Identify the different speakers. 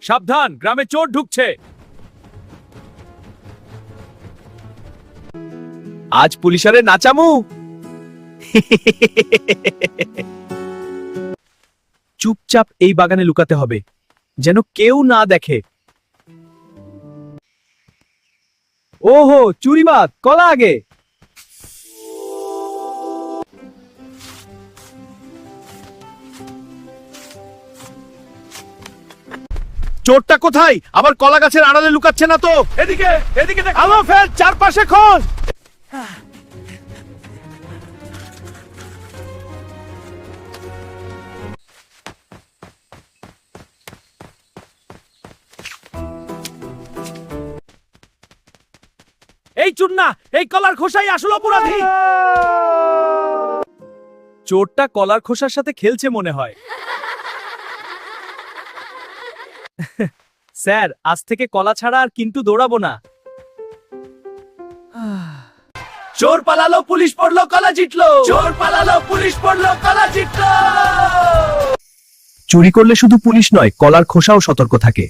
Speaker 1: সাবধান, গ্রামে চোর ঢুকছে। আজ পুলিশারে নাচামু। চুপচাপ এই বাগানে লুকাতে হবে, যেন কেউ না দেখে। ওহো, চুরিবাজ, কলা আগে। চোরটা কোথায়? আবার কলা গাছের আড়ালে লুকাচ্ছে না তো? এদিকে এদিকে দেখ। আলো ফেল, চারপাশে খোঁজ। এই চুন্না, এই কলার খোসাই আসল অপরাধী। চোরটা কলার খোসার সাথে খেলছে মনে হয়। স্যার, আজ থেকে কলা ছাড়া আর কিন্তু দৌড়াবো না। চোর পালালো, পুলিশ পড়লো, কলা জিতলো। চোর পালালো, পুলিশ পড়লো, কলা জিতলো। চুরি করলে শুধু পুলিশ নয়, কলার খোসাও সতর্ক থাকে।